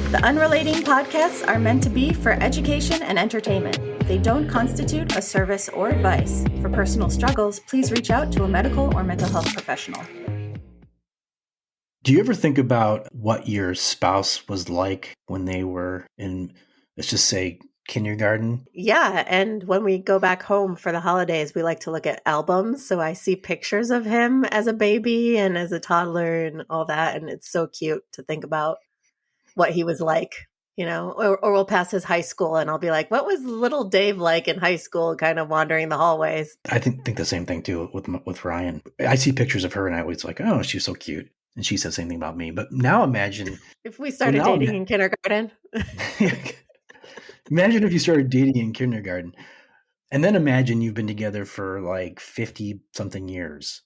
The Unrelating podcasts are meant to be for education and entertainment. They don't constitute a service or advice. For personal struggles, please reach out to a medical or mental health professional. Do you ever think about what your spouse was like when they were in, let's just say, kindergarten? Yeah, and when we go back home for the holidays, we like to look at albums. So I see pictures of him as a baby and as a toddler and all that. And it's so cute to think about what he was like, or we'll pass his high school and I'll be like, what was little Dave like in high school, kind of wandering the hallways? I think the same thing too with Ryan. I see pictures of her and I always like, oh, she's so cute. And she says the same thing about me. But now imagine if we started dating in kindergarten. Imagine if you started dating in kindergarten. And then imagine you've been together for like 50 something years.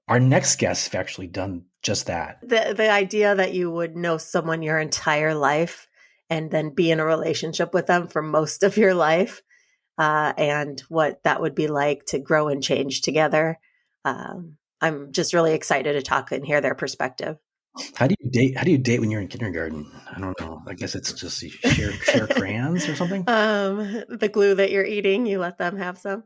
Our next guests have actually done just that. The idea that you would know someone your entire life and then be in a relationship with them for most of your life, and what that would be like to grow and change together. I'm just really excited to talk and hear their perspective. How do you date when you're in kindergarten? I don't know. I guess it's just you share crayons or something. The glue that you're eating, you let them have some.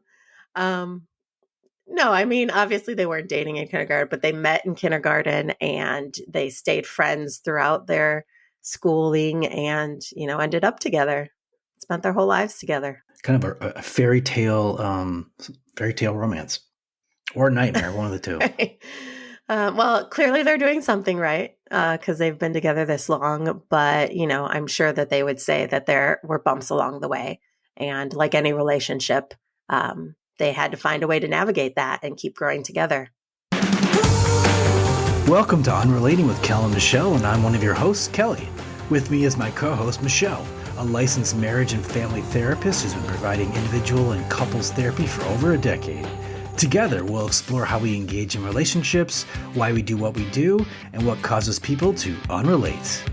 No, I mean, obviously they weren't dating in kindergarten, but they met in kindergarten and they stayed friends throughout their schooling and, ended up together, spent their whole lives together. Kind of a fairy tale romance or nightmare, one of the two. Right. Well, clearly they're doing something right because they've been together this long, but, I'm sure that they would say that there were bumps along the way. And like any relationship, they had to find a way to navigate that and keep growing together. Welcome to Unrelating with Kel and Michelle, and I'm one of your hosts, Kelly. With me is my co-host, Michelle, a licensed marriage and family therapist who's been providing individual and couples therapy for over a decade. Together, we'll explore how we engage in relationships, why we do what we do, and what causes people to unrelate.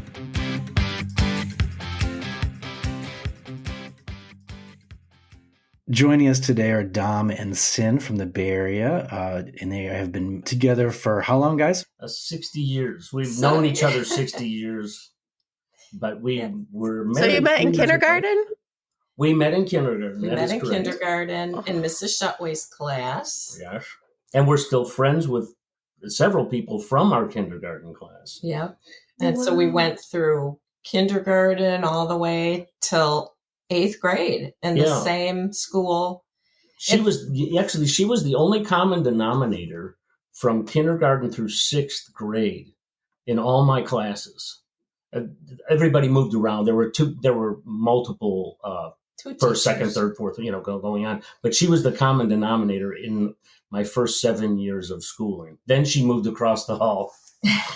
Joining us today are Dom and Cyn from the Bay Area, and they have been together for how long, guys? 60 years. We've known each other 60 years, but we were married. So you met in kindergarten? We met in kindergarten. We met in kindergarten in Mrs. Shutway's class. Yes. And we're still friends with several people from our kindergarten class. Yep. And so we went through kindergarten all the way till 8th grade in the same school. She was the only common denominator from kindergarten through 6th grade in all my classes. Everybody moved around. There were multiple first, second, third, fourth, going on. But she was the common denominator in my first 7 years of schooling. Then she moved across the hall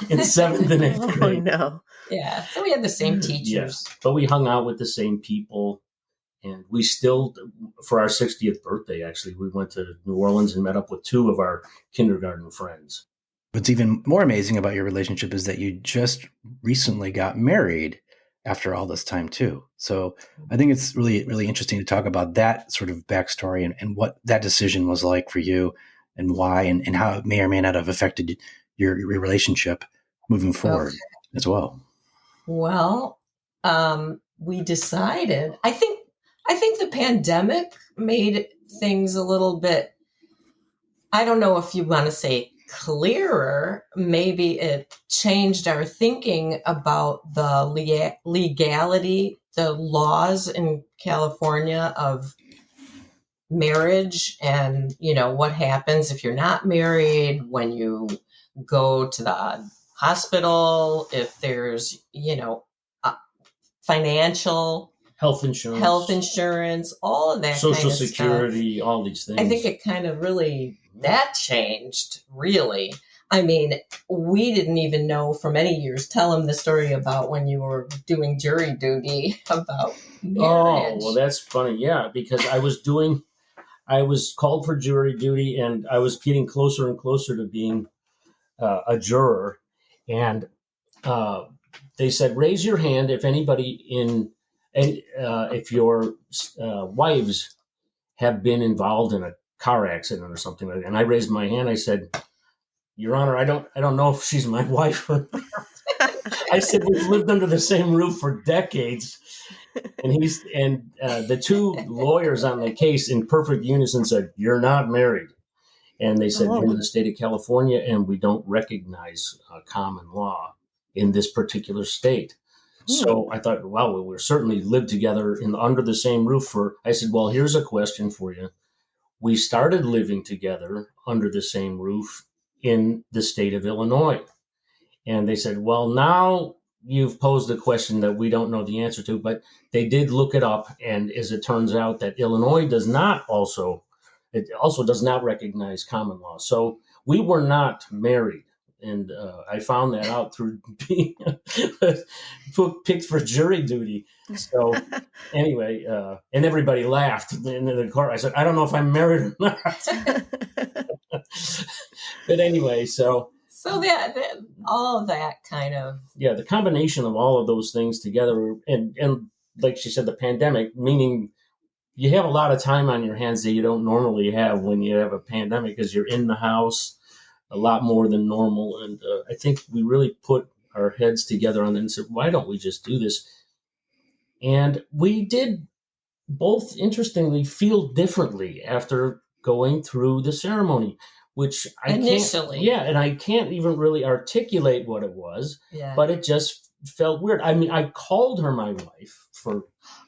in 7th and 8th grade. Oh, no. Yeah. So we had the same teachers. Yes, but we hung out with the same people. And we still, for our 60th birthday, actually, we went to New Orleans and met up with 2 of our kindergarten friends. What's even more amazing about your relationship is that you just recently got married after all this time, too. So I think it's really, really interesting to talk about that sort of backstory and what that decision was like for you and why and how it may or may not have affected your relationship moving forward as well. Well, we decided, I think the pandemic made things a little bit, I don't know if you want to say clearer, maybe it changed our thinking about the legality, the laws in California of marriage and, what happens if you're not married, when you go to the hospital, if there's, financial health insurance, all of that Social kind of Security, stuff. all these things. I think it kind of really, that changed, really. I mean, we didn't even know for many years. Tell them the story about when you were doing jury duty about marriage. Oh, well, that's funny. Yeah, because I was called for jury duty and I was getting closer and closer to being a juror. And they said, raise your hand if anybody if your wives have been involved in a car accident or something like that. And I raised my hand. I said, Your Honor, I don't know if she's my wife or not. I said, we've lived under the same roof for decades. And the two lawyers on the case in perfect unison said, "You're not married." And they said, "We're in the state of California and we don't recognize common law in this particular state." So I thought, well, we're certainly lived together under the same roof I said, well, here's a question for you. We started living together under the same roof in the state of Illinois. And they said, well, now you've posed a question that we don't know the answer to, but they did look it up. And as it turns out that Illinois also does not recognize common law. So we were not married. And I found that out through being picked for jury duty. So anyway, and everybody laughed in the court. I said, I don't know if I'm married or not. But anyway, so that all of that kind of the combination of all of those things together, and like she said, the pandemic, meaning you have a lot of time on your hands that you don't normally have when you have a pandemic, because you're in the house a lot more than normal. And I think we really put our heads together on it and said, why don't we just do this? And we did both, interestingly, feel differently after going through the ceremony, which initially, and I can't even really articulate what it was, but it just felt weird. I mean, I called her my wife for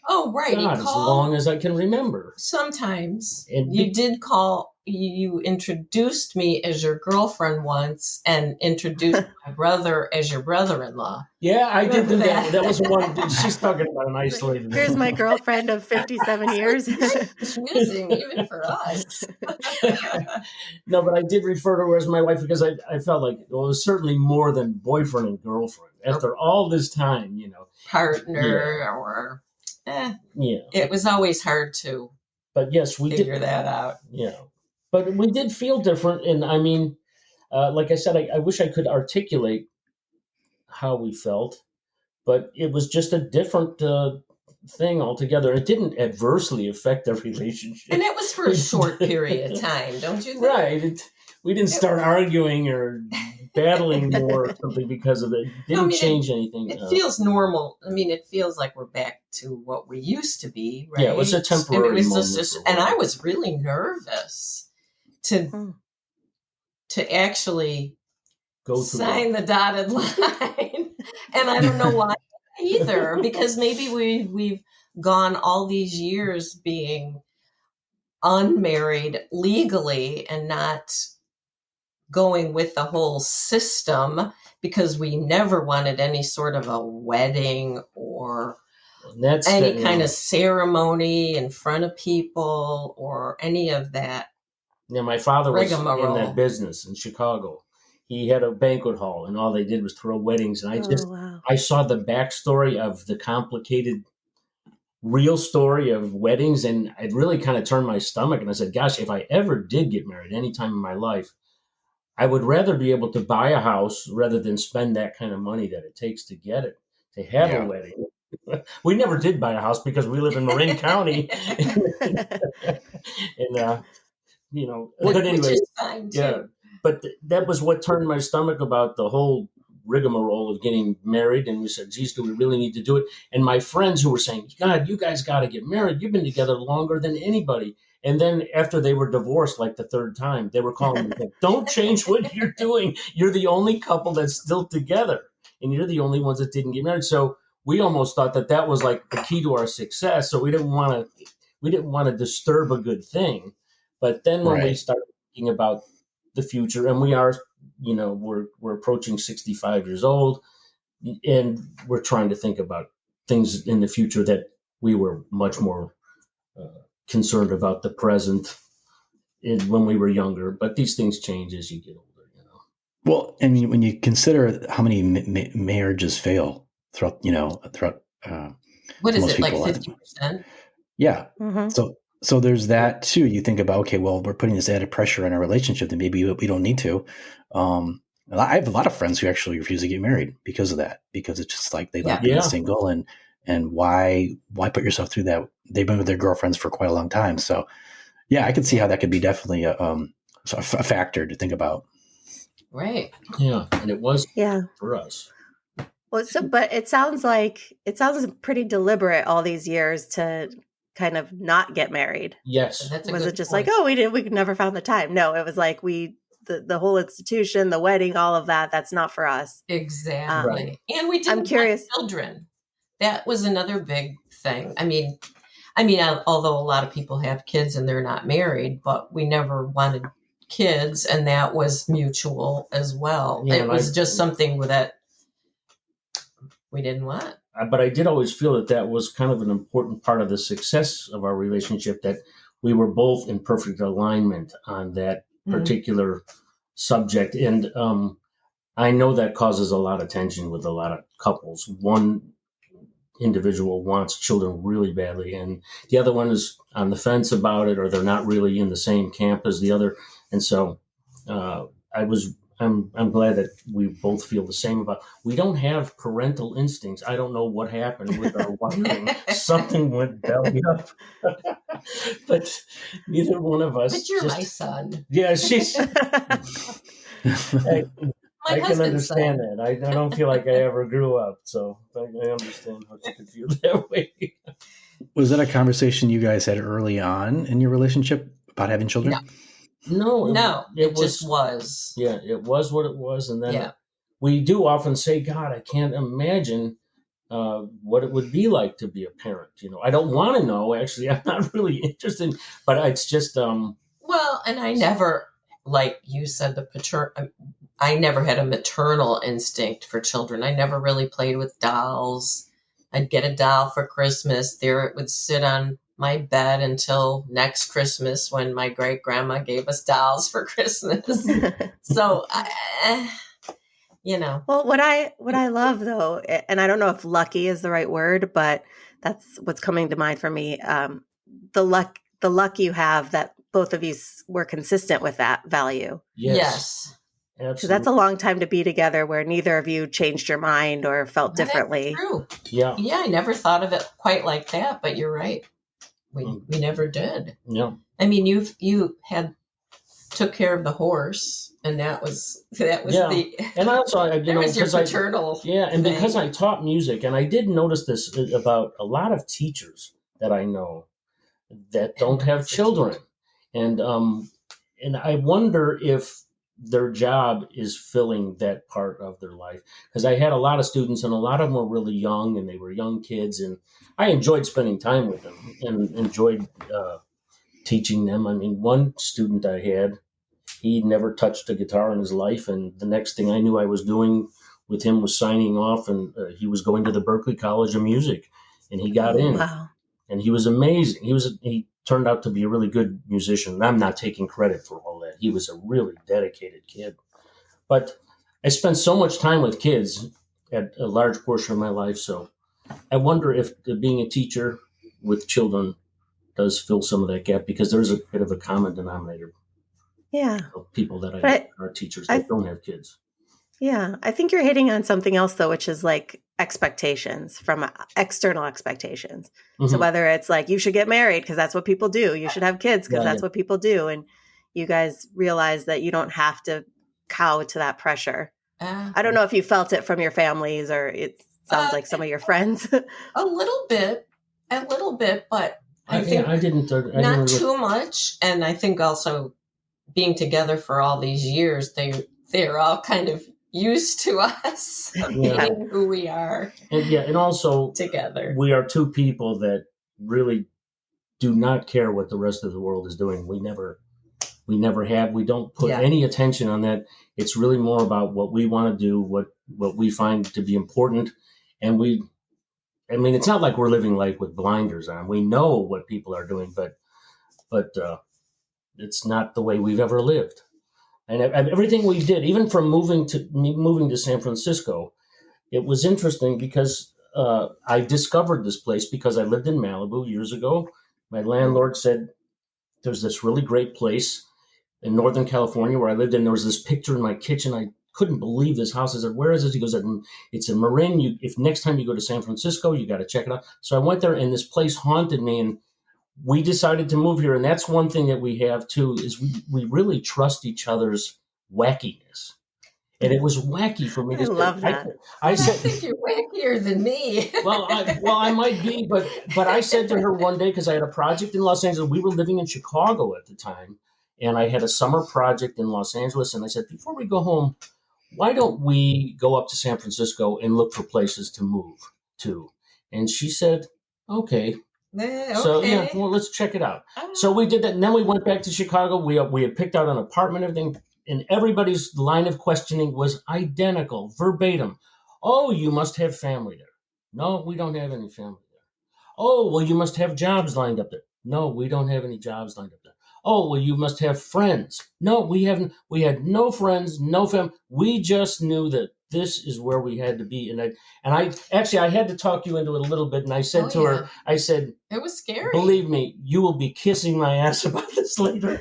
as long as I can remember. Sometimes you did call. You introduced me as your girlfriend once, and introduced my brother as your brother-in-law. Yeah, I did do that. That was one. She's talking about an isolated. Here's my girlfriend of 57 years. Confusing even for us. No, but I did refer to her as my wife because I felt like it was certainly more than boyfriend and girlfriend after all this time, partner or. It was always hard to. But yes, we figure that out. But we did feel different. And I mean, like I said, I wish I could articulate how we felt, but it was just a different thing altogether. It didn't adversely affect our relationship. And it was for a short period of time, don't you think? Right. We didn't start arguing or battling more or something because of it. It didn't change anything. It feels normal. I mean, it feels like we're back to what we used to be, right? Yeah, it was a temporary moment. And I was really nervous to actually sign the dotted line. And I don't know why either, because maybe we've gone all these years being unmarried legally and not going with the whole system, because we never wanted any sort of a wedding or any kind of ceremony in front of people or any of that. Yeah, my father was in that business in Chicago. He had a banquet hall, and all they did was throw weddings. And I saw the backstory of the complicated real story of weddings, and it really kind of turned my stomach. And I said, gosh, if I ever did get married any time in my life, I would rather be able to buy a house rather than spend that kind of money that it takes to get it, to have a wedding. We never did buy a house because we live in Marin County. But anyway, but that was what turned my stomach about the whole rigmarole of getting married. And we said, geez, do we really need to do it? And my friends who were saying, God, you guys got to get married. You've been together longer than anybody. And then after they were divorced, like the third time, they were calling me, don't change what you're doing. You're the only couple that's still together. And you're the only ones that didn't get married. So we almost thought that was like the key to our success. So we didn't want to disturb a good thing. But then when we started thinking about the future, and we are, we're approaching 65 years old, and we're trying to think about things in the future that we were much more concerned about the present when we were younger. But these things change as you get older, Well, and when you consider how many marriages fail throughout, what is it, like 50%? Yeah. Mm-hmm. So there's that too. You think about, okay, well, we're putting this added pressure on our relationship that maybe we don't need to. I have a lot of friends who actually refuse to get married because of that, because it's just like they like being single, and why put yourself through that? They've been with their girlfriends for quite a long time. So yeah, I can see how that could be definitely a factor to think about. Right. Yeah. And it was for us. Well, so but it sounds pretty deliberate all these years to kind of not get married. Yes. That's a Was it good just like, point. oh, we never found the time? No, it was like the whole institution, the wedding, all of that. That's not for us. Exactly. And we I'm didn't want curious. children. That was another big thing. I mean, although a lot of people have kids and they're not married, but we never wanted kids, and that was mutual as well. Yeah, It was just something that we didn't want. But I did always feel that that was kind of an important part of the success of our relationship, that we were both in perfect alignment on that particular subject. And I know that causes a lot of tension with a lot of couples. One individual wants children really badly, and the other one is on the fence about it, or they're not really in the same camp as the other. And so I'm glad that we both feel the same about. We don't have parental instincts. I don't know what happened with our wiring. Something went belly up, but neither one of us. But you're my son. Yeah, she's. I can understand son. that. I don't feel like I ever grew up, so I understand how you could feel that way. Was that a conversation you guys had early on in your relationship about having children? No, it just was. Yeah, it was what it was, and then we do often say, "God, I can't imagine what it would be like to be a parent." I don't want to know. Actually, I'm not really interested, but it's just. Well, and I never, like you said, I never had a maternal instinct for children. I never really played with dolls. I'd get a doll for Christmas. There it would sit on my bed until next Christmas, when my great grandma gave us dolls for Christmas. So, Well, what I love though, and I don't know if lucky is the right word, but that's what's coming to mind for me. The luck you have that both of you were consistent with that value. Yes. Because that's a long time to be together where neither of you changed your mind or felt differently. True. Yeah. Yeah, I never thought of it quite like that, but you're right. We never did. Yeah. I mean, you took care of the horse, and that was and also that was your paternal and because I taught music, and I did notice this about a lot of teachers that I know that don't have children, and I wonder if their job is filling that part of their life, because I had a lot of students, and a lot of them were really young, and they were young kids, and I enjoyed spending time with them and enjoyed teaching them. I mean, one student I had, he never touched a guitar in his life, and the next thing I knew I was doing with him was signing off, and he was going to the Berklee College of Music, and he got in. Wow. And he was amazing. He turned out to be a really good musician. And I'm not taking credit for all that. He was a really dedicated kid. But I spent so much time with kids at a large portion of my life. So I wonder if being a teacher with children does fill some of that gap, because there's a bit of a common denominator. Yeah. Of people that I know are teachers that don't have kids. Yeah. I think you're hitting on something else, though, which is like expectations from external expectations. Mm-hmm. So whether it's like, you should get married because that's what people do. You should have kids because that's what people do. And you guys realize that you don't have to cow to that pressure. I don't know if you felt it from your families, or it sounds like some of your friends. A little bit, but I think I didn't. Not too much. And I think also being together for all these years, they're all kind of used to us being who we are. And also together. We are two people that really do not care what the rest of the world is doing. We never have. We don't put any attention on that. It's really more about what we want to do, what we find to be important. And it's not like we're living life with blinders on. We know what people are doing, but it's not the way we've ever lived. And everything we did, even from moving to San Francisco, it was interesting because I discovered this place because I lived in Malibu years ago. My landlord said, there's this really great place in Northern California where I lived, and there was this picture in my kitchen. I couldn't believe this house. I said, where is this? He goes, it's in Marin. If next time you go to San Francisco, you got to check it out. So I went there, and this place haunted me, and we decided to move here. And that's one thing that we have too, is we really trust each other's wackiness. And it was wacky for me I to love say. that. I I said, think you're wackier than me. well, I might be, but I said to her one day, because I had a project in Los Angeles. We were living in Chicago at the time, and I had a summer project in Los Angeles. And I said, before we go home, why don't we go up to San Francisco and look for places to move to? And she said, okay. So yeah, Okay. well, let's check it out. So we did that, and then we went back to Chicago. We had picked out an apartment, everything, and everybody's line of questioning was identical, verbatim. Oh, you must have family there. No, we don't have any family there. Oh, well, you must have jobs lined up there. No, we don't have any jobs lined up there. Oh, well, you must have friends. No, we haven't. We had no friends, no family. We just knew that this is where we had to be. And I actually I had to talk you into it a little bit. And I said to her, I said, it was scary. believe me, you will be kissing my ass about this later.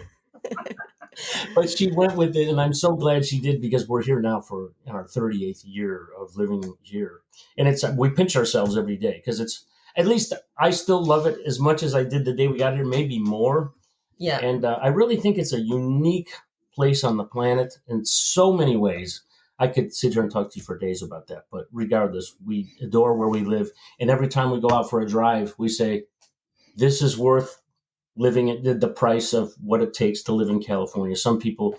But she went with it, and I'm so glad she did, because we're here now for in our 38th year of living here, and we pinch ourselves every day, because it's, at least I still love it as much as I did the day we got here, maybe more. Yeah. And I really think it's a unique place on the planet in so many ways. I could sit here and talk to you for days about that, but regardless, we adore where we live, and every time we go out for a drive, we say, this is worth living at the price of what it takes to live in California. Some people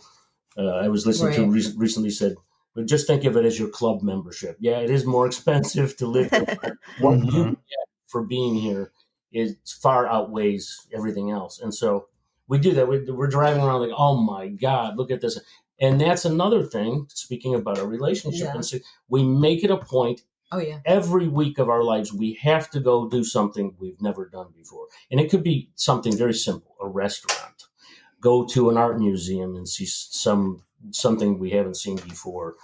I was listening to recently said, but just think of it as your club membership. Yeah, it is more expensive to live here, but what you get for being here is far outweighs everything else. And so we do that. We're driving around like, oh my God, look at this. And that's another thing, speaking about a relationship. Yeah. And so we make it a point. Oh, yeah. Every week of our lives, we have to go do something we've never done before. And it could be something very simple, a restaurant, go to an art museum and see something we haven't seen before.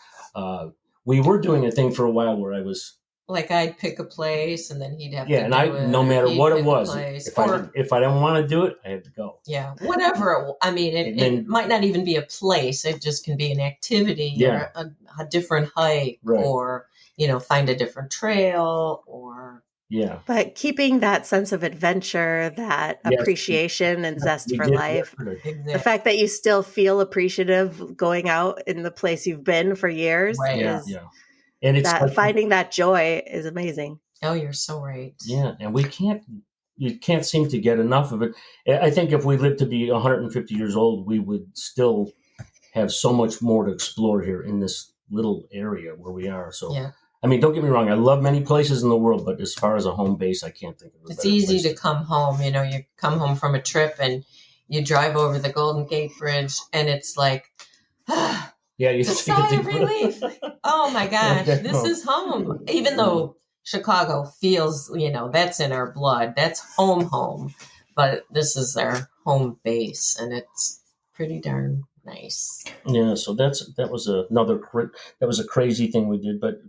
We were doing a thing for a while where I was, like, I'd pick a place and then he'd have to and do it. no matter what it was, if I didn't want to do it, I had to go. Yeah, whatever. I mean, it might not even be a place. It just can be an activity, or a different hike, or, find a different trail, or. Yeah. But keeping that sense of adventure, that appreciation and zest for life, the fact that you still feel appreciative going out in the place you've been for years, is and it's that finding that joy is amazing. Oh, you're so right. Yeah, and you can't seem to get enough of it. I think if we lived to be 150 years old, we would still have so much more to explore here in this little area where we are. So, I mean, don't get me wrong. I love many places in the world, but as far as a home base, I can't think of it. It's easy to come home. You come home from a trip and you drive over the Golden Gate Bridge, and it's like, yeah, you sigh of relief. Oh my gosh, this is home. Even though Chicago feels, that's in our blood. That's home. But this is our home base, and it's pretty darn nice. Yeah, so that was a crazy thing we did, but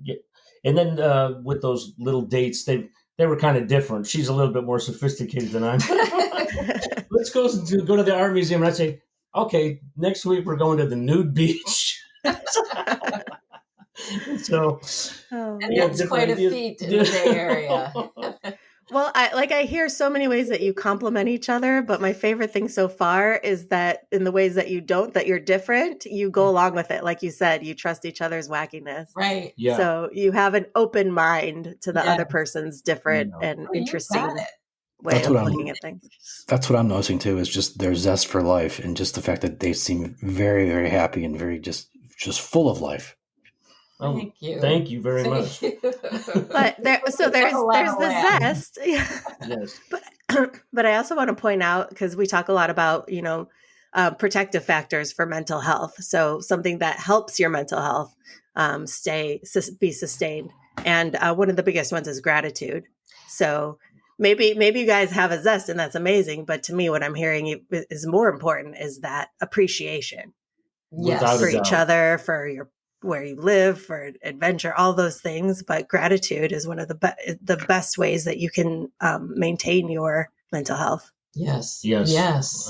and then with those little dates, they were kind of different. She's a little bit more sophisticated than I am. Let's go to the art museum, and I say, okay, next week we're going to the nude beach. So, and that's quite a feat in the Bay Area. Well, I hear so many ways that you complement each other, but my favorite thing so far is that in the ways that you don't, that you're different, you go along with it. Like you said, you trust each other's wackiness. Right. Yeah. So you have an open mind to the other person's different and interesting way of looking at things. That's what I'm noticing too, is just their zest for life, and just the fact that they seem very, very happy and very just full of life. Thank you very much. But there's the zest. Yes. But I also want to point out, because we talk a lot about, protective factors for mental health. So something that helps your mental health be sustained. And one of the biggest ones is gratitude. So maybe you guys have a zest, and that's amazing. But to me, what I'm hearing is more important is that appreciation for each other, for where you live, for adventure, all those things. But gratitude is one of the best ways that you can maintain your mental health. Yes.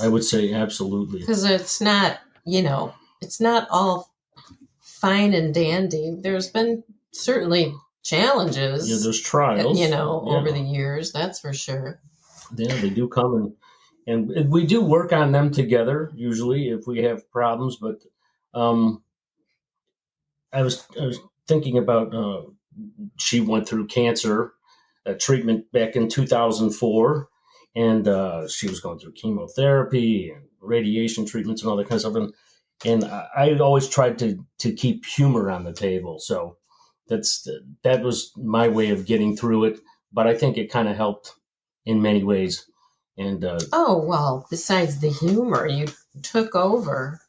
I would say absolutely. Because it's not, it's not all fine and dandy. There's been certainly challenges. Yeah, there's trials. Over the years, that's for sure. Yeah, they do come, and we do work on them together, usually, if we have problems. But I was thinking about she went through cancer treatment back in 2004, and she was going through chemotherapy and radiation treatments and all that kind of stuff. And I always tried to keep humor on the table, so that was my way of getting through it. But I think it kind of helped in many ways. And Oh, well, besides the humor, you took over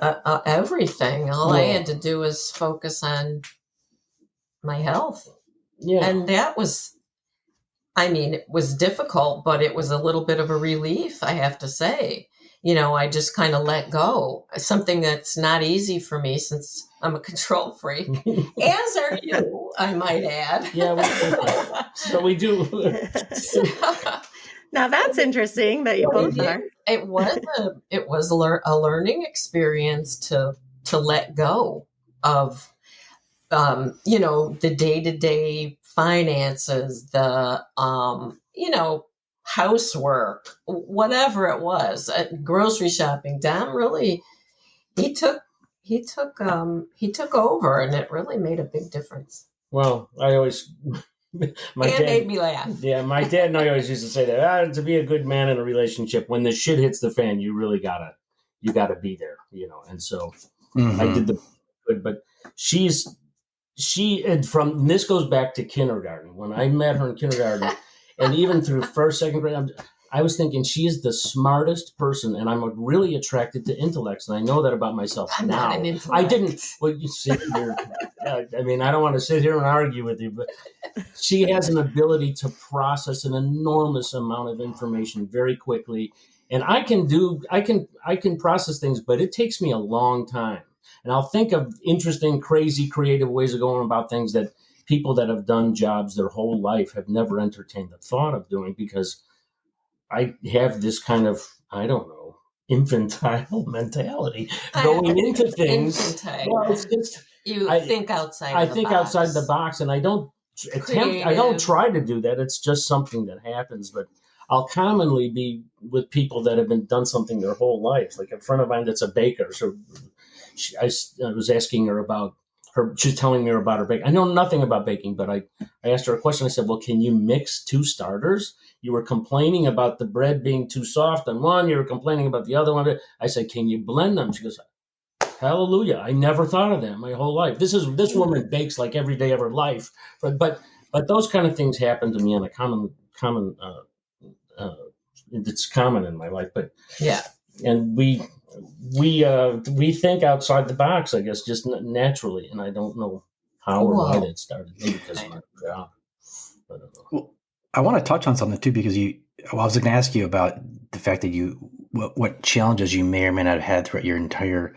everything. All I had to do was focus on my health. yeah, And that was, I mean, it was difficult, but it was a little bit of a relief, I have to say. I just kind of let go. Something that's not easy for me since I'm a control freak, as are you, I might add. yeah, so we do. Now that's interesting that you both are. It was a learning experience to let go of the day-to-day finances, the housework, whatever it was, grocery shopping. Dom really he took over, and it really made a big difference. Well, I always made me laugh. Yeah, my dad and I always used to say that to be a good man in a relationship, when the shit hits the fan, you really gotta be there, And so I did the good, but she and this goes back to kindergarten. When I met her in kindergarten, and even through first, second grade, I was thinking she is the smartest person, and I'm really attracted to intellects, and I know that about myself I'm now. not an intellect. I didn't. Well, you sit here. I mean, I don't want to sit here and argue with you, but she has an ability to process an enormous amount of information very quickly, and I can process things, but it takes me a long time, and I'll think of interesting, crazy, creative ways of going about things that people that have done jobs their whole life have never entertained the thought of doing, because I have this kind of, I don't know, infantile mentality going into things. Infantile. Well, it's just I think outside. I think outside the box, and I don't attempt. I don't try to do that. It's just something that happens. But I'll commonly be with people that have done something their whole life, like a friend of mine that's a baker. So I was asking her about her. She's telling me about her baking. I know nothing about baking, but I asked her a question. I said, "Well, can you mix two starters? You were complaining about the bread being too soft on one. You were complaining about the other one." I said, "Can you blend them?" She goes, "Hallelujah! I never thought of that my whole life." This woman bakes like every day of her life, but those kind of things happen to me on a common. It's common in my life, but yeah, and we think outside the box, I guess, just naturally, and I don't know how or why that started. Maybe because of my job. Well, I want to touch on something too, because I was going to ask you about the fact that what challenges you may or may not have had throughout your entire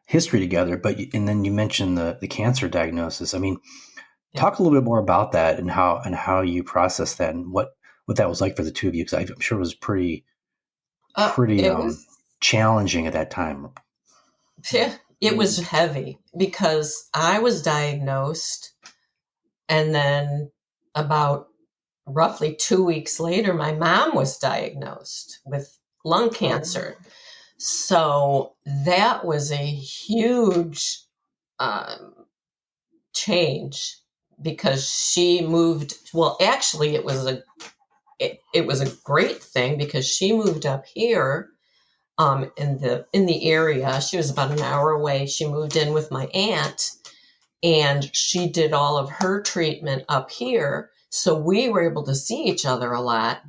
history together, and then you mentioned the cancer diagnosis. I mean, talk a little bit more about that and how you processed that, and what that was like for the two of you, because I'm sure it was pretty challenging at that time. Yeah, it was heavy, because I was diagnosed, and then about roughly 2 weeks later, my mom was diagnosed with lung cancer. So that was a huge change, because she moved. Well, actually, it was a great thing, because she moved up here in the area. She was about an hour away. She moved in with my aunt, and she did all of her treatment up here. So we were able to see each other a lot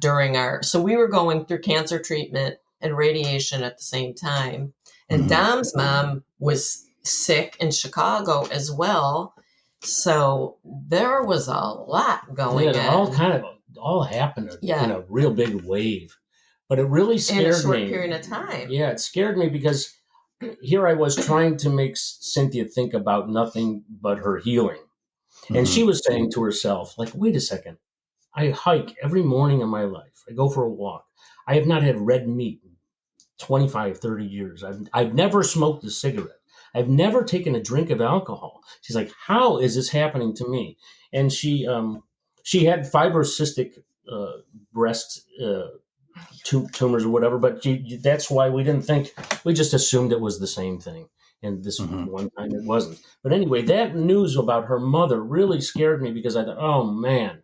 so we were going through cancer treatment and radiation at the same time. And Dom's mom was sick in Chicago as well. So there was a lot going on. It all happened in a real big wave. But it really scared me. In a short period of time. Yeah, it scared me, because here I was trying to make Cynthia think about nothing but her healing. And she was saying to herself, like, wait a second. I hike every morning of my life. I go for a walk. I have not had red meat in 25, 30 years. I've never smoked a cigarette. I've never taken a drink of alcohol. She's like, how is this happening to me? And she had fibrocystic breast tumors or whatever, but that's why we didn't think. We just assumed it was the same thing. And this one time it wasn't. But anyway, that news about her mother really scared me because I thought, oh man,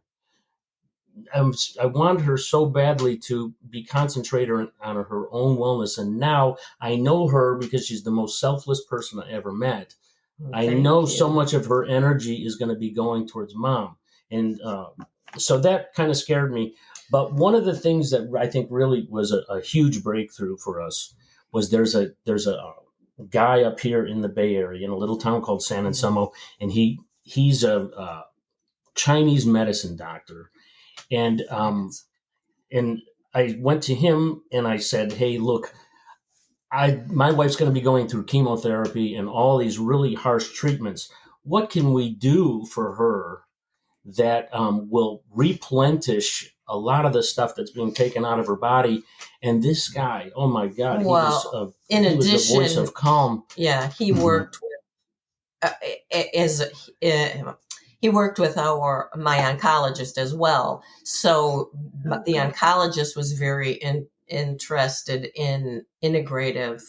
I wanted her so badly to be concentrated on her own wellness. And now I know her because she's the most selfless person I ever met. I know so much of her energy is going to be going towards mom. And so that kind of scared me. But one of the things that I think really was a huge breakthrough for us was there's a guy up here in the Bay Area in a little town called San Anselmo, and he's a Chinese medicine doctor. And I went to him and I said, hey, look, my wife's going to be going through chemotherapy and all these really harsh treatments. What can we do for her that will replenish a lot of the stuff that's being taken out of her body? And this guy, oh my God, he was the voice of calm. Yeah, he worked with he worked with my oncologist as well. So the oncologist was very interested in integrative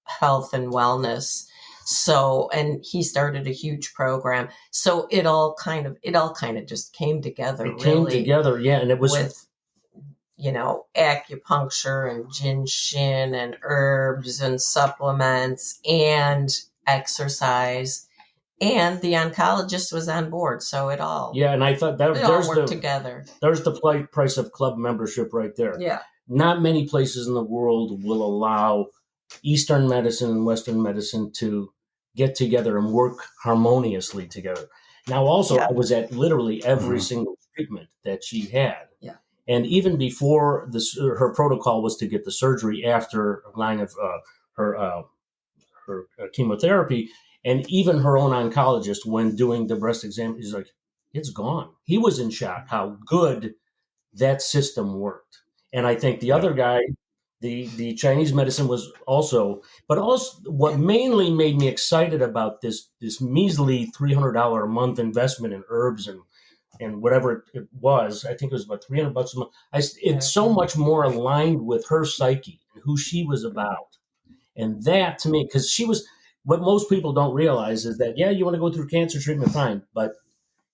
health and wellness. So, and he started a huge program. So it all kind of just came together. Yeah. And it was with, acupuncture and ginseng and herbs and supplements and exercise. And the oncologist was on board. So it all, and I thought that all worked together. There's the price of club membership right there. Yeah. Not many places in the world will allow Eastern medicine and Western medicine to get together and work harmoniously together. Now, also, I was at literally every single treatment that she had. Yeah. And even before her protocol was to get the surgery after a line of her chemotherapy, and even her own oncologist, when doing the breast exam, he's like, it's gone. He was in shock how good that system worked. And I think the other guy, the Chinese medicine was also, but also what mainly made me excited about this measly $300 a month investment in herbs and whatever it was, I think it was about $300 a month. It's so much more aligned with her psyche and who she was about. And that to me, because she was, what most people don't realize is that, you want to go through cancer treatment, fine, but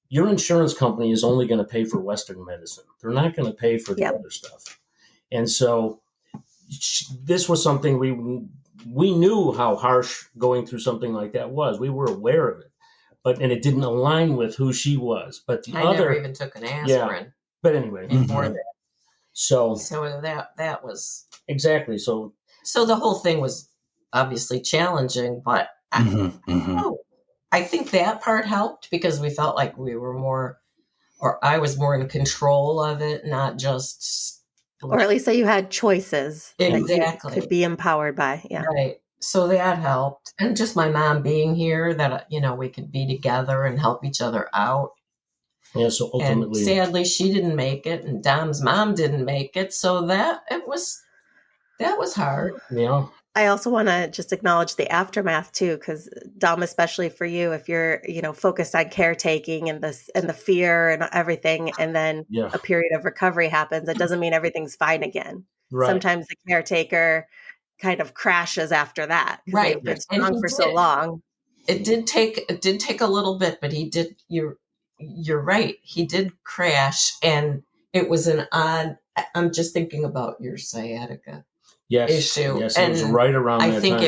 your insurance company is only going to pay for Western medicine. They're not going to pay for the other stuff. And so this was something we knew how harsh going through something like that was. We were aware of it, and it didn't align with who she was. But I never even took an aspirin. But anyway, before that. So that was exactly so. So the whole thing was obviously challenging, but I think that part helped because we felt like we were more, or I was more in control of it, not just, or at least that you had choices exactly that you could be empowered by. Yeah, right. So that helped, and just my mom being here, that we could be together and help each other out. Yeah. So ultimately, and sadly, she didn't make it, and Dom's mom didn't make it. So that was hard. Yeah. I also want to just acknowledge the aftermath too, because Dom, especially for you, if you're, focused on caretaking and the fear and everything, and then a period of recovery happens, it doesn't mean everything's fine again. Right. Sometimes the caretaker kind of crashes after that. Right. They've been strong for so long. It did take a little bit, but he did. You're right. He did crash, and it was an odd. I'm just thinking about your sciatica. Issue. Yes, and it was right around that time.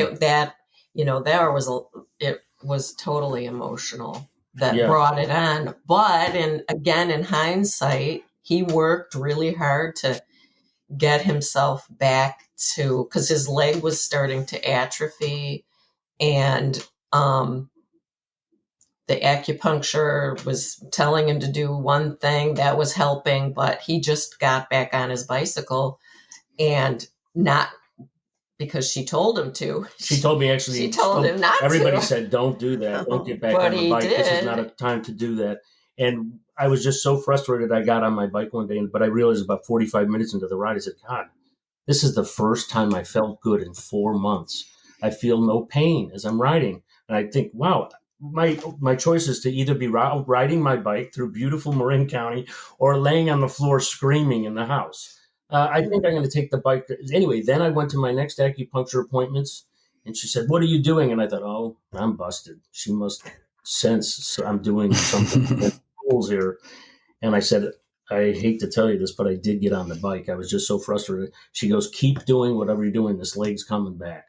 It was totally emotional that brought it on. But again, in hindsight, he worked really hard to get himself back to, because his leg was starting to atrophy, and the acupuncture was telling him to do one thing that was helping, but he just got back on his bicycle, and not because she told him to. She told me actually. She told him not everybody to. Said, don't do that. Don't get back on the bike. This is not a time to do that. And I was just so frustrated. I got on my bike one day, but I realized about 45 minutes into the ride, I said, God, this is the first time I felt good in 4 months. I feel no pain as I'm riding. And I think, wow, my choice is to either be riding my bike through beautiful Marin County or laying on the floor screaming in the house. I think I'm going to take the bike. Anyway, then I went to my next acupuncture appointments, And she said, "What are you doing?" And I thought, "Oh, I'm busted. She must sense I'm doing something rules here." And I said, "I hate to tell you this, but I did get on the bike. I was just so frustrated." She goes, "Keep doing whatever you're doing. This leg's coming back."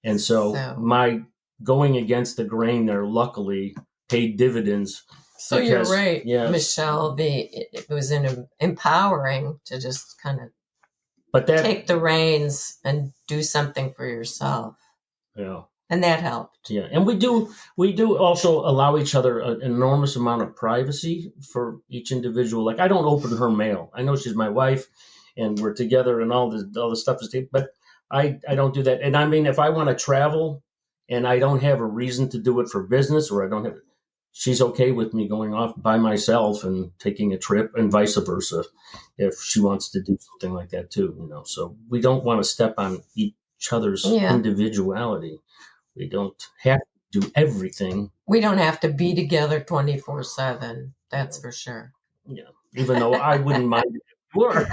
And so my going against the grain there, luckily, paid dividends. So you're right, yes. Michelle. It was empowering to just kind of take the reins and do something for yourself. Yeah. And that helped. Yeah. And we do also allow each other an enormous amount of privacy for each individual. Like, I don't open her mail. I know she's my wife and we're together and all the stuff is, but I don't do that. And I mean, if I want to travel and I don't have a reason to do it for business, or I don't have, she's okay with me going off by myself and taking a trip, and vice versa, if she wants to do something like that too, so we don't want to step on each other's individuality. We don't have to do everything. We don't have to be together 24/7. That's for sure. Yeah. Even though I wouldn't mind if you were.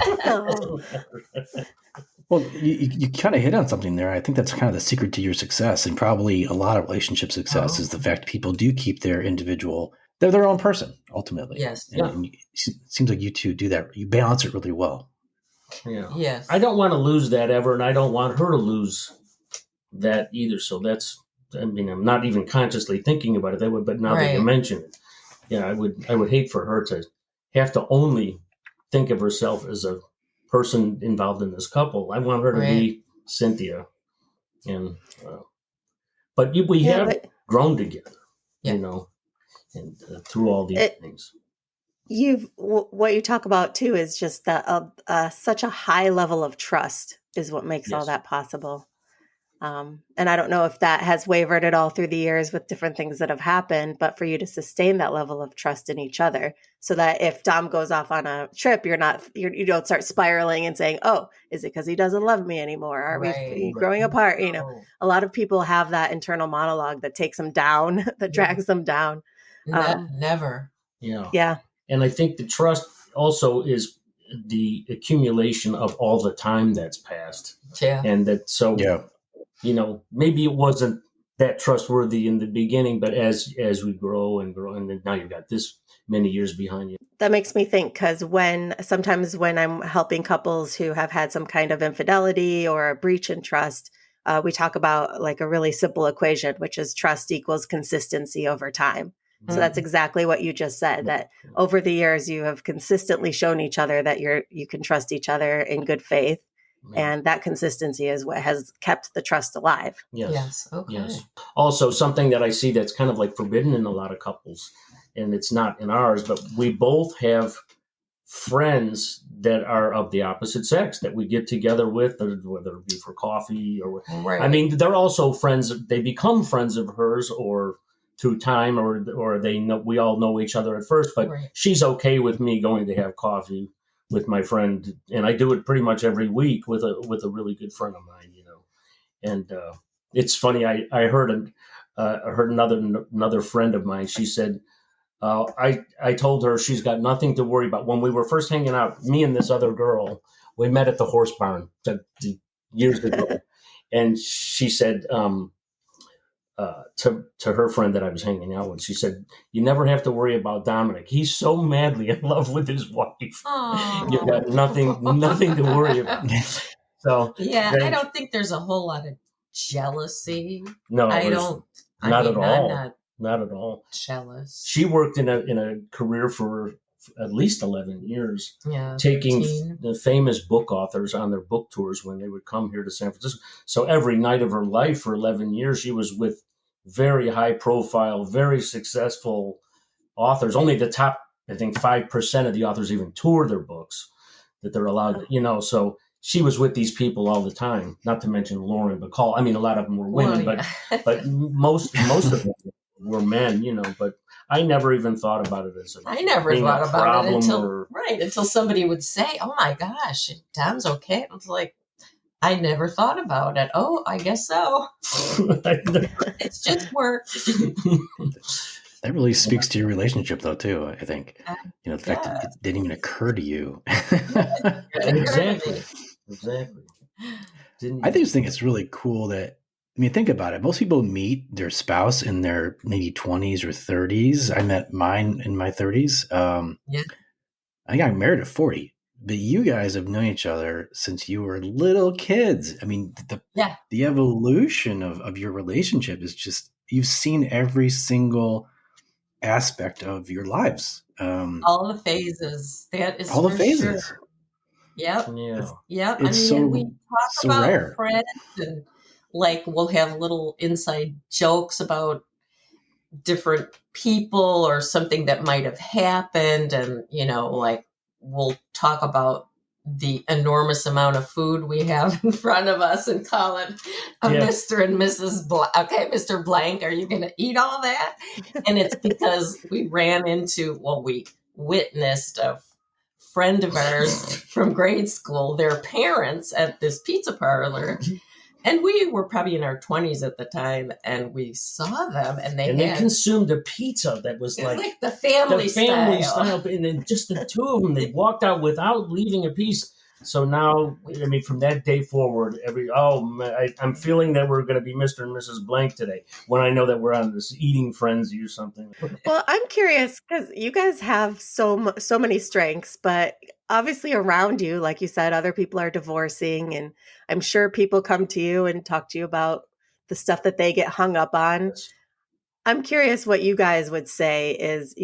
Well, you kind of hit on something there. I think that's kind of the secret to your success, and probably a lot of relationship success is the fact people do keep their they're their own person ultimately. Yes. And it seems like you two do that. You balance it really well. Yeah. Yes. I don't want to lose that ever, and I don't want her to lose that either. So that's, I mean, I'm not even consciously thinking about it that way, but now that you mention it, yeah, I would hate for her to have to only think of herself as a person involved in this couple. I want her to be Cynthia, and but we have grown together, and through all these things. What you talk about too is just that such a high level of trust is what makes all that possible. And I don't know if that has wavered at all through the years with different things that have happened, but for you to sustain that level of trust in each other, so that if Dom goes off on a trip, you don't start spiraling and saying, "Oh, is it because he doesn't love me anymore? Are we growing apart?" A lot of people have that internal monologue that takes them down, that drags them down. Never. Yeah. Yeah. And I think the trust also is the accumulation of all the time that's passed. Yeah. And that, so, maybe it wasn't that trustworthy in the beginning, but as we grow, and then now you've got this many years behind you. That makes me think, because sometimes when I'm helping couples who have had some kind of infidelity or a breach in trust, we talk about like a really simple equation, which is trust equals consistency over time. So that's exactly what you just said, that over the years, you have consistently shown each other that you can trust each other in good faith. And that consistency is what has kept the trust alive. Yes. Okay. Yes. Also, something that I see that's kind of like forbidden in a lot of couples, and it's not in ours, but we both have friends that are of the opposite sex that we get together with, whether it be for coffee or, I mean, they're also friends. They become friends of hers, or through time, or they know, we all know each other at first, but she's okay with me going to have coffee with my friend, and I do it pretty much every week with a really good friend of mine, And it's funny. I heard another friend of mine. She said, I told her she's got nothing to worry about. When we were first hanging out, me and this other girl, we met at the horse barn years ago, and she said to her friend that I was hanging out with, she said, "You never have to worry about Dominic. He's so madly in love with his wife. You've got nothing to worry about." So I don't think there's a whole lot of jealousy. No, not at all. I'm not at all jealous. She worked in a career for at least 11 years, taking 13. The famous book authors on their book tours when they would come here to San Francisco. So every night of her life for 11 years, she was with very high profile, very successful authors. Only the top, I think, 5% of the authors even tour their books that they're allowed to, so she was with these people all the time, not to mention Lauren Bacall. I mean, a lot of them were women, but most of them were men, but I never even thought about it as I never thought about it until somebody would say, "Oh my gosh, Dom's okay." I was like, I never thought about it. Oh, I guess so. It's just work. That really speaks to your relationship, though, too, I think. The fact that it didn't even occur to you. Exactly. I just think it's really cool that I mean, think about it. Most people meet their spouse in their maybe 20s or 30s. I met mine in my 30s. Yeah. I got married at 40, but you guys have known each other since you were little kids. I mean, Yeah. the evolution of your relationship is just, you've seen every single aspect of your lives. All the phases. That is All the for sure. phases. Yep. Yeah. Yep. I It's mean, and we talk so about rare. friends, and like we'll have little inside jokes about different people or something that might have happened. And, like we'll talk about the enormous amount of food we have in front of us and call it a Yeah. Mr. and Mrs. Okay, Mr. Blank, are you going to eat all that? And it's because we witnessed a friend of ours from grade school, their parents at this pizza parlor. And we were probably in our 20s at the time, and we saw them, and they consumed a pizza that was like the family style, and then just the two of them, they walked out without leaving a piece. So now, I mean, from that day forward, I'm feeling that we're going to be Mr. and Mrs. Blank today, when I know that we're on this eating frenzy or something. Well, I'm curious because you guys have so many strengths, but obviously around you, like you said, other people are divorcing, and I'm sure people come to you and talk to you about the stuff that they get hung up on. Yes. I'm curious what you guys would say is,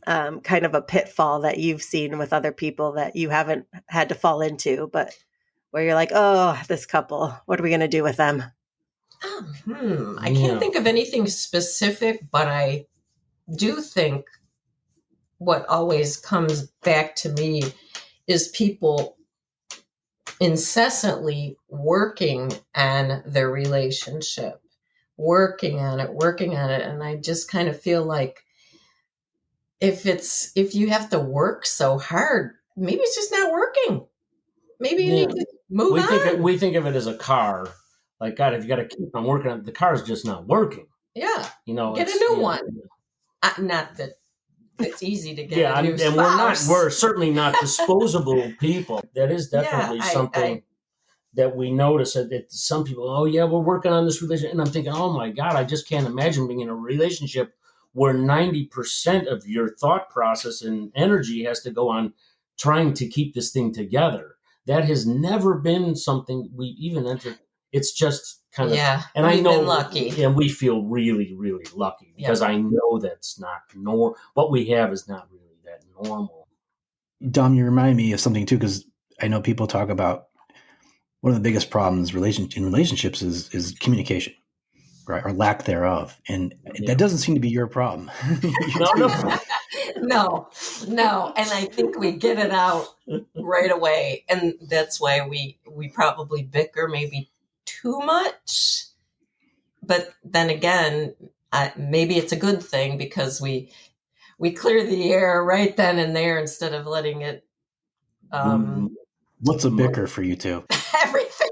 kind of a pitfall that you've seen with other people that you haven't had to fall into, but where you're like, oh, this couple, what are we going to do with them? I can't think of anything specific, but I do think what always comes back to me is people incessantly working on their relationship, working on it. And I just kind of feel like if you have to work so hard, maybe it's just not working. Maybe you need to move on. We think of it as a car. Like, God, if you got to keep on working on it, the car is just not working. Yeah. Get a new one. Not that it's easy to get a new spouse. We're certainly not disposable people. That is definitely something that we notice, that some people, oh yeah, we're working on this relationship. And I'm thinking, oh my God, I just can't imagine being in a relationship where 90% of your thought process and energy has to go on trying to keep this thing together. That has never been something we even entered. It's just kind of, and I know, been lucky, and we feel really, really lucky because I know that's not normal. What we have is not really that normal. Dom, you remind me of something too, because I know people talk about one of the biggest problems in relationships is communication, right, or lack thereof, and that doesn't seem to be your problem. No. And I think we get it out right away, and that's why we probably bicker maybe too much. But then again, maybe it's a good thing because we clear the air right then and there instead of letting it. What's a bicker for you two? Everything.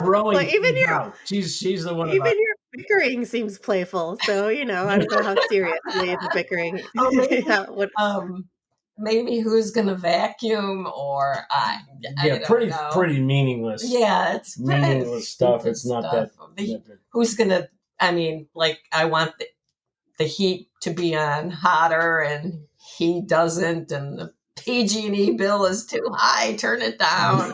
Well, even she's the one. Even your bickering seems playful, so I don't know how seriously the bickering. Maybe who's going to vacuum, or I don't know. Pretty meaningless. Yeah, it's meaningless stuff. It's not that. Who's going to? I mean, like, I want the heat to be on hotter, and he doesn't, and the PG&E bill is too high. Turn it down.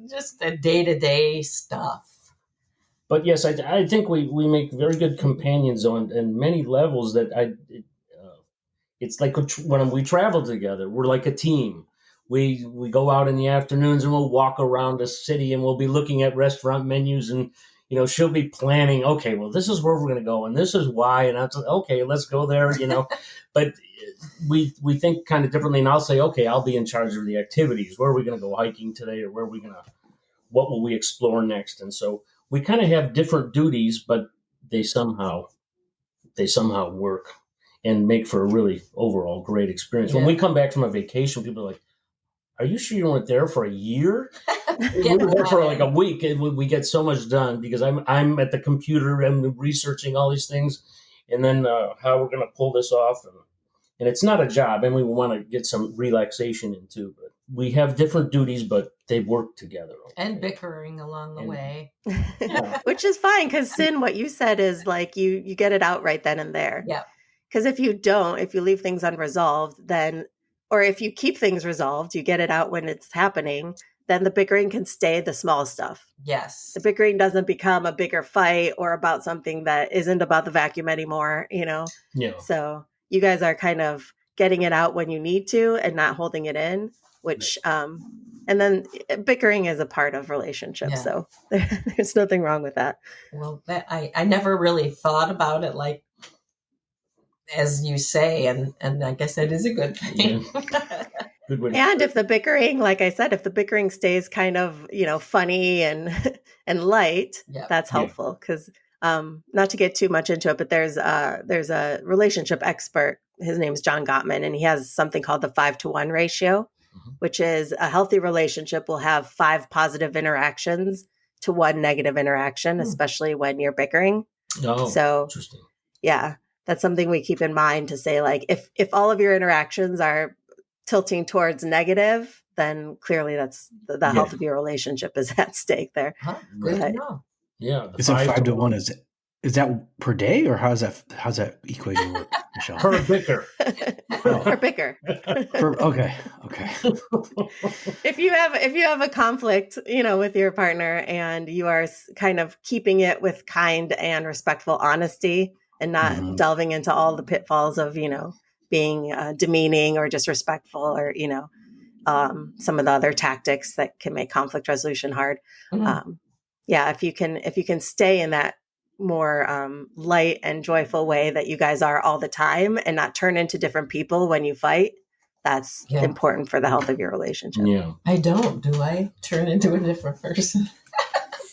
Just the day-to-day stuff. But yes, I think we make very good companions on many levels. That it's like when we travel together, we're like a team. We go out in the afternoons and we'll walk around the city and we'll be looking at restaurant menus, and she'll be planning. Okay, well, this is where we're going to go, and this is why, and I'm okay, let's go there. But we think kind of differently, and I'll say, okay, I'll be in charge of the activities. Where are we going to go hiking today, or what will we explore next? And so we kind of have different duties, but they somehow work and make for a really overall great experience. When we come back from a vacation, people are like, are you sure you weren't there for a year? We were there for like a week, and we get so much done because I'm at the computer and researching all these things, and then how we're going to pull this off. And it's not a job, and we want to get some relaxation in too. But we have different duties, but they work together. And bickering along the way. Which is fine, because Cyn, what you said is like you get it out right then and there. Yeah. Because if you leave things unresolved, then, or if you keep things resolved, you get it out when it's happening, then the bickering can stay the small stuff. Yes. The bickering doesn't become a bigger fight or about something that isn't about the vacuum anymore, Yeah. So you guys are kind of getting it out when you need to and not holding it in, which, and then bickering is a part of relationships. Yeah. So there's nothing wrong with that. Well, I never really thought about it like, as you say, and I guess that is a good thing. Yeah. Good way to And if the bickering, like I said, if the bickering stays kind of, funny and light, that's helpful. Because not to get too much into it, but there's a relationship expert. His name is John Gottman, and he has something called the 5-to-1 ratio, which is a healthy relationship will have 5 positive interactions to 1 negative interaction, especially when you're bickering. Oh, so interesting. Yeah, that's something we keep in mind to say, like, if all of your interactions are tilting towards negative, then clearly that's the health of your relationship is at stake there. Good to know. Yeah. Is it 5-to-1? Is that per day, or how's that equation work, Michelle? Per bicker. Per bicker. Okay. If you have a conflict, with your partner, and you are kind of keeping it with kind and respectful honesty, and not delving into all the pitfalls of, being demeaning or disrespectful, or, some of the other tactics that can make conflict resolution hard. If you can stay in that more light and joyful way that you guys are all the time, and not turn into different people when you fight, that's important for the health of your relationship. Yeah. I don't, do I turn into a different person?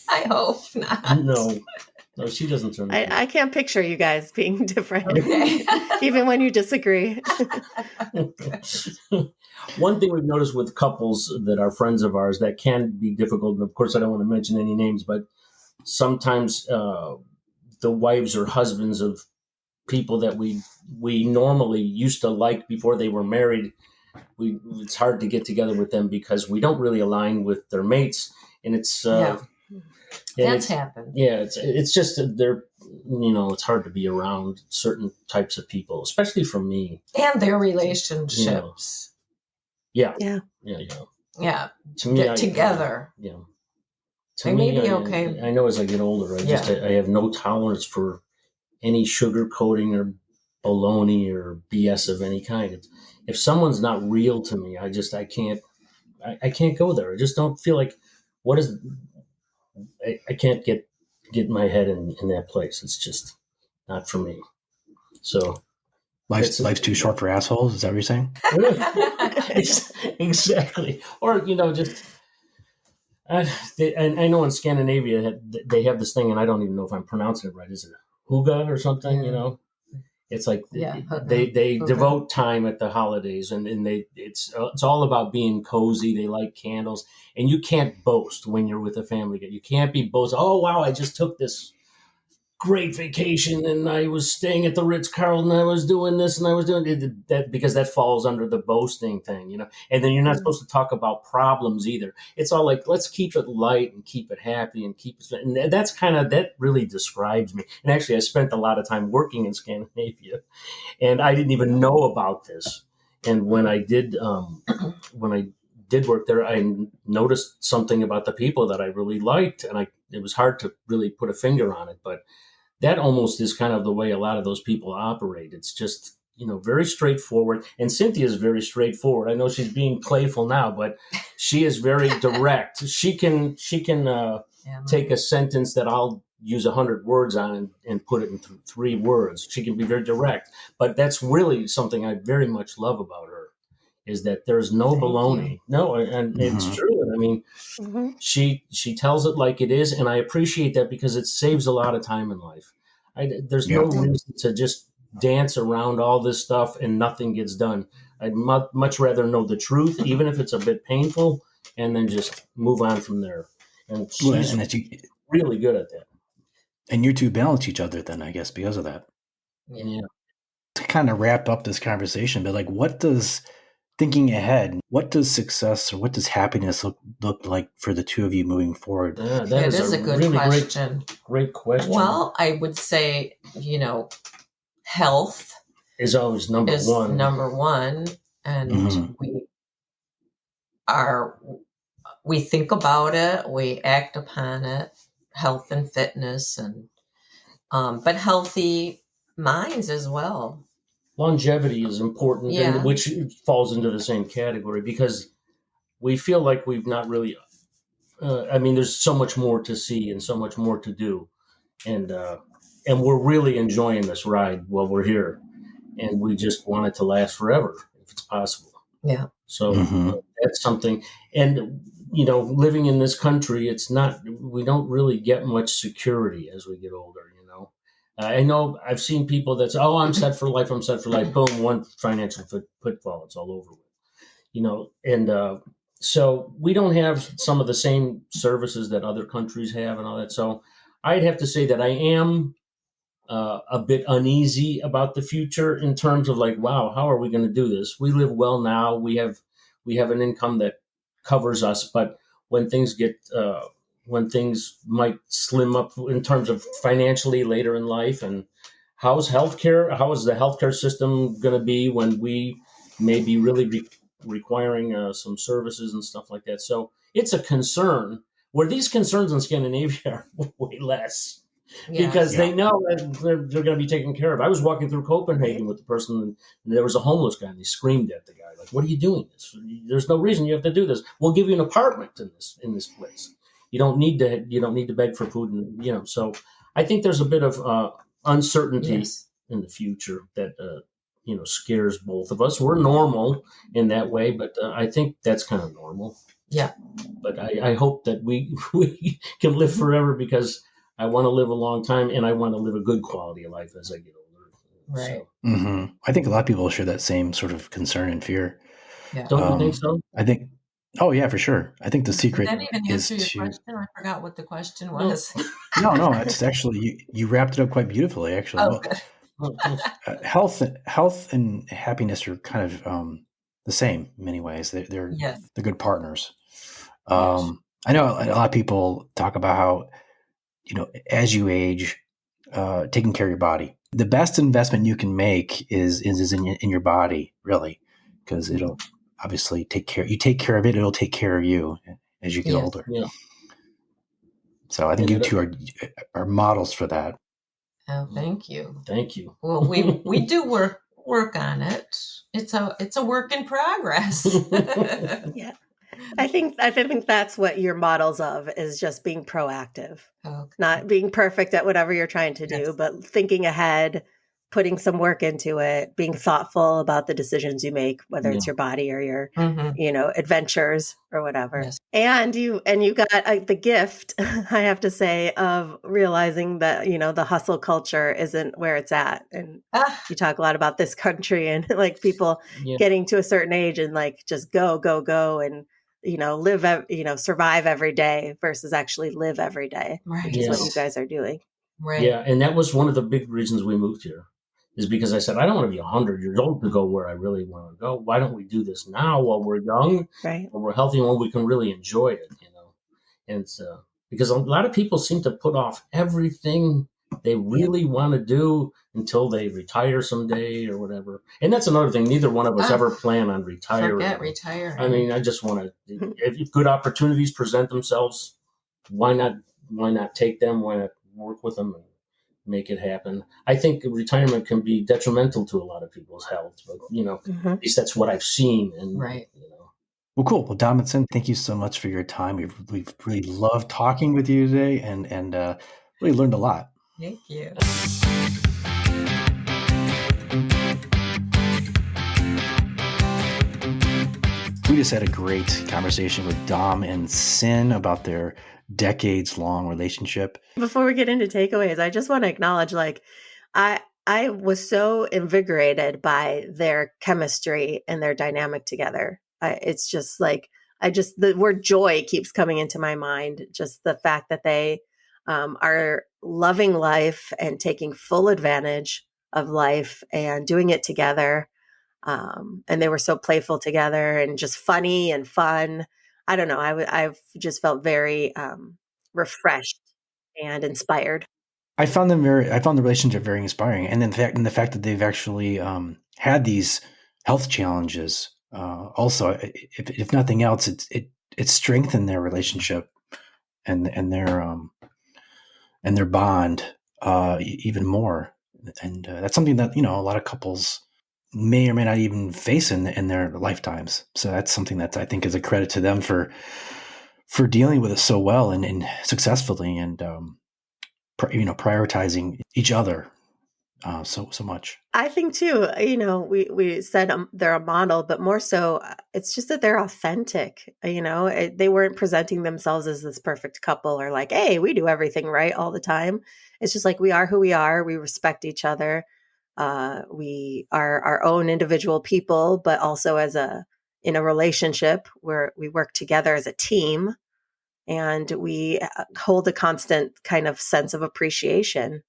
I hope not. No, she doesn't turn. I can't picture you guys being different, Okay. even when you disagree. One thing we've noticed with couples that are friends of ours that can be difficult, and of course I don't want to mention any names, but sometimes the wives or husbands of people that we normally used to like before they were married, it's hard to get together with them because we don't really align with their mates, and it's that's happened. Yeah, it's just that they're, it's hard to be around certain types of people, especially for me. And their relationships. Yeah. To me, get together. To me, I know as I get older, I have no tolerance for any sugarcoating or baloney or BS of any kind. If someone's not real to me, I can't go there. I just don't feel like, I can't get my head in that place. It's just not for me. So life's too short for assholes. Is that what you're saying? Exactly. Or, just, and I know in Scandinavia they have this thing, and I don't even know if I'm pronouncing it right. Is it hygge or something? It's like they devote time at the holidays, and it's all about being cozy. They like candles, and you can't boast when you're with a family. You can't be boasting. Oh wow, I just took this great vacation, and I was staying at the Ritz-Carlton, and I was doing this, and I was doing that, because that falls under the boasting thing, And then you're not supposed to talk about problems either. It's all like, let's keep it light and keep it happy and and that really describes me. And actually, I spent a lot of time working in Scandinavia, and I didn't even know about this. And when I did work there, I noticed something about the people that I really liked, and it was hard to really put a finger on it, but that almost is kind of the way a lot of those people operate. It's just, very straightforward. And Cynthia is very straightforward. I know she's being playful now, but she is very direct. She can take a sentence that I'll use 100 words on and put it in 3 words. She can be very direct, but that's really something I very much love about her, is that there's no baloney. No, and it's true. I mean, she tells it like it is, and I appreciate that because it saves a lot of time in life. There's no reason to just dance around all this stuff and nothing gets done. I'd much rather know the truth, even if it's a bit painful, and then just move on from there. And she's really good at that. And you two balance each other then, I guess, because of that. Yeah. To kind of wrap up this conversation, but like, what does thinking ahead, what does success or what does happiness look like for the two of you moving forward? That It is a good really question. great question. Well, I would say, health is always number is one. number one. And Mhm. we think about it, we act upon it, health and fitness, and but healthy minds as well. Longevity is important, Yeah. and which falls into the same category because we feel like we've not really. There's so much more to see and so much more to do, and we're really enjoying this ride while we're here, and we just want it to last forever if it's possible. Yeah. So Mhm. that's something, and living in this country, it's not. We don't really get much security as we get older. I know I've seen people that say, "Oh, I'm set for life. I'm set for life." Boom, one financial pitfall, it's all over with. And so we don't have some of the same services that other countries have and all that. So I'd have to say that I am a bit uneasy about the future in terms of like, wow, how are we going to do this? We live well now. We have an income that covers us, but when things get when things might slim up in terms of financially later in life, and how is the healthcare system going to be when we may be really requiring some services and stuff like that? So it's a concern. Where these concerns in Scandinavia are way less because Yeah. they know that they're going to be taken care of. I was walking through Copenhagen with the person, and there was a homeless guy, and he screamed at the guy, like, "What are you doing this? There's no reason you have to do this. We'll give you an apartment in this place. You don't need to beg for food." And so I think there's a bit of uncertainty Yes. in the future that scares both of us. We're normal in that way, but I think that's kind of normal. Yeah. But I hope that we can live forever because I want to live a long time and I want to live a good quality of life as I get older. Right. So, Mhm. I think a lot of people share that same sort of concern and fear. Yeah. don't you think so? I think, oh yeah, for sure. I think the Did secret that even is answer your to, question? I forgot what the question was. no, it's actually, you wrapped it up quite beautifully, actually. Oh, Well, good. health and happiness are kind of the same in many ways. They're Yes. good partners. Yes. I know a lot of people talk about how, as you age, taking care of your body. The best investment you can make is in your body, really, because it'll obviously take care. You take care of it; it'll take care of you as you get Yes. older. Yeah. So I think And you two are models for that. Oh, thank you. Thank you. Well, we do work on it. It's a work in progress. Yeah. I think that's what you're models of is just being proactive, Okay. not being perfect at whatever you're trying to do, Yes. but thinking ahead, putting some work into it, being thoughtful about the decisions you make, whether Yeah. it's your body or your, Mm-hmm. adventures or whatever. Yes. And you got the gift, I have to say, of realizing that, the hustle culture isn't where it's at. And you talk a lot about this country and like people Yeah. getting to a certain age and like just go, go, go and live, survive every day versus actually live every day, which is what you Yes. guys are doing. Right. Yeah. And that was one of the big reasons we moved here is because I said, I don't want to be 100 years old to go where I really want to go. Why don't we do this now while we're young, Right. while we're healthy, and while we can really enjoy it, And because a lot of people seem to put off everything they really want to do until they retire someday or whatever. And that's another thing. Neither one of us ever plan on retiring. Forget retiring. I mean, I just want to, if good opportunities present themselves, why not take them? Why not work with them and make it happen? I think retirement can be detrimental to a lot of people's health, but at least that's what I've seen. And Right. Well, cool. Well, Dom and Cyn, thank you so much for your time. We've really loved talking with you today, and really learned a lot. Thank you. We just had a great conversation with Dom and Cyn about their decades-long relationship. Before we get into takeaways, I just want to acknowledge, like, I was so invigorated by their chemistry and their dynamic together. It's just like the word joy keeps coming into my mind. Just the fact that they are loving life and taking full advantage of life and doing it together. And they were so playful together and just funny and fun. I don't know. I've just felt very refreshed and inspired. I found the relationship very inspiring, and then the fact that they've actually had these health challenges. Also, if nothing else, it strengthened their relationship and their bond even more. And that's something that a lot of couples may or may not even face in their lifetimes. So that's something that I think is a credit to them for dealing with it so well and successfully, and prioritizing each other so much. I think too, we said they're a model, but more so, it's just that they're authentic. They weren't presenting themselves as this perfect couple or like, hey, we do everything right all the time. It's just like, we are who we are. We respect each other. We are our own individual people, but also in a relationship where we work together as a team, and we hold a constant kind of sense of appreciation,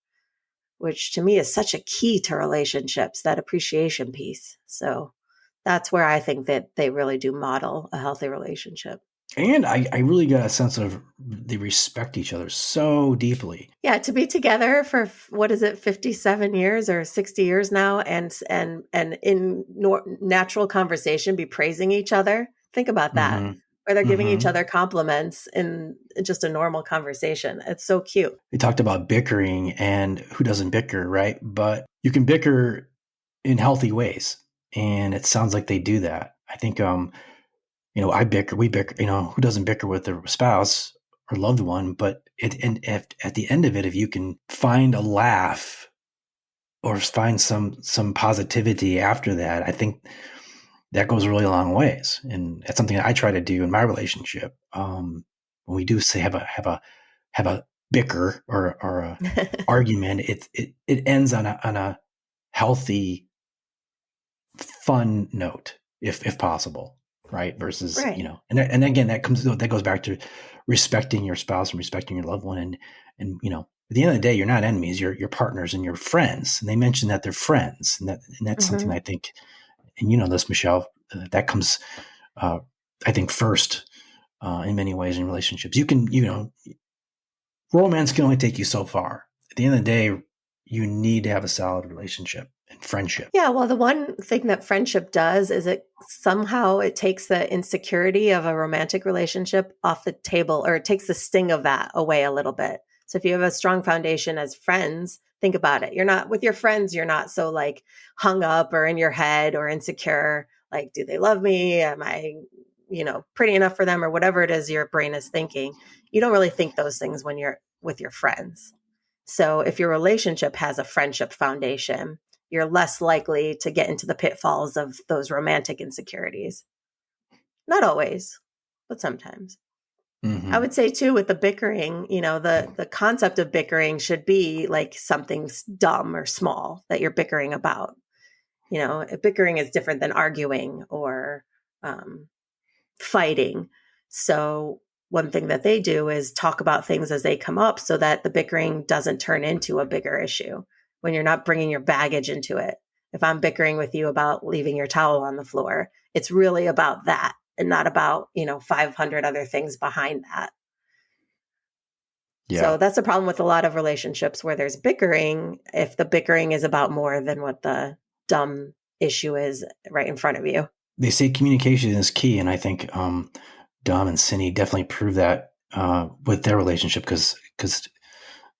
which to me is such a key to relationships, that appreciation piece. So that's where I think that they really do model a healthy relationship. And I really got a sense of they respect each other so deeply. Yeah, to be together for, what is it, 57 years or 60 years now, and in natural conversation be praising each other. Think about that. Mm-hmm. Or they're giving each other compliments in just a normal conversation. It's so cute. We talked about bickering, and who doesn't bicker, right? But you can bicker in healthy ways, and it sounds like they do that. I think I bicker, we bicker, who doesn't bicker with their spouse or loved one? But at the end of it, if you can find a laugh or find some positivity after that, I think that goes really a long ways. And that's something that I try to do in my relationship. When we do say have a bicker or a argument, it ends on a healthy, fun note, if possible. Right. Versus, Right. And again, that goes back to respecting your spouse and respecting your loved one. And, at the end of the day, you're not enemies, you're partners and you're friends. And they mentioned that they're friends. And that's something I think, and this, Michelle, that comes, I think, first in many ways in relationships. You can, romance can only take you so far. At the end of the day, you need to have a solid relationship and friendship. Yeah, well, the one thing that friendship does is it takes the insecurity of a romantic relationship off the table, or it takes the sting of that away a little bit. So if you have a strong foundation as friends, think about it. You're not with your friends, you're not so like hung up or in your head or insecure. Like, do they love me? Am I, pretty enough for them, or whatever it is your brain is thinking? You don't really think those things when you're with your friends. So if your relationship has a friendship foundation, you're less likely to get into the pitfalls of those romantic insecurities. Not always, but sometimes. Mm-hmm. I would say too, with the bickering, the concept of bickering should be like something dumb or small that you're bickering about. Bickering is different than arguing or fighting. So one thing that they do is talk about things as they come up so that the bickering doesn't turn into a bigger issue when you're not bringing your baggage into it. If I'm bickering with you about leaving your towel on the floor, it's really about that and not about, 500 other things behind that. Yeah. So that's the problem with a lot of relationships where there's bickering, if the bickering is about more than what the dumb issue is right in front of you. They say communication is key, and I think Dom and Cyn definitely prove that with their relationship because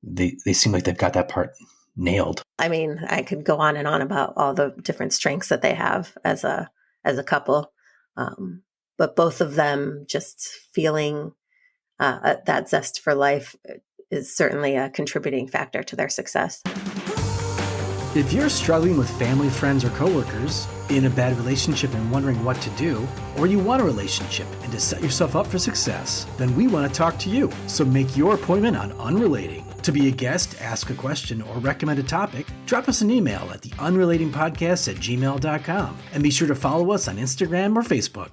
they seem like they've got that part nailed. I mean, I could go on and on about all the different strengths that they have as a couple, but both of them just feeling that zest for life is certainly a contributing factor to their success. If you're struggling with family, friends, or coworkers, in a bad relationship and wondering what to do, or you want a relationship and to set yourself up for success, then we want to talk to you. So make your appointment on Unrelating. To be a guest, ask a question, or recommend a topic, drop us an email at theunrelatingpodcast@gmail.com. And be sure to follow us on Instagram or Facebook.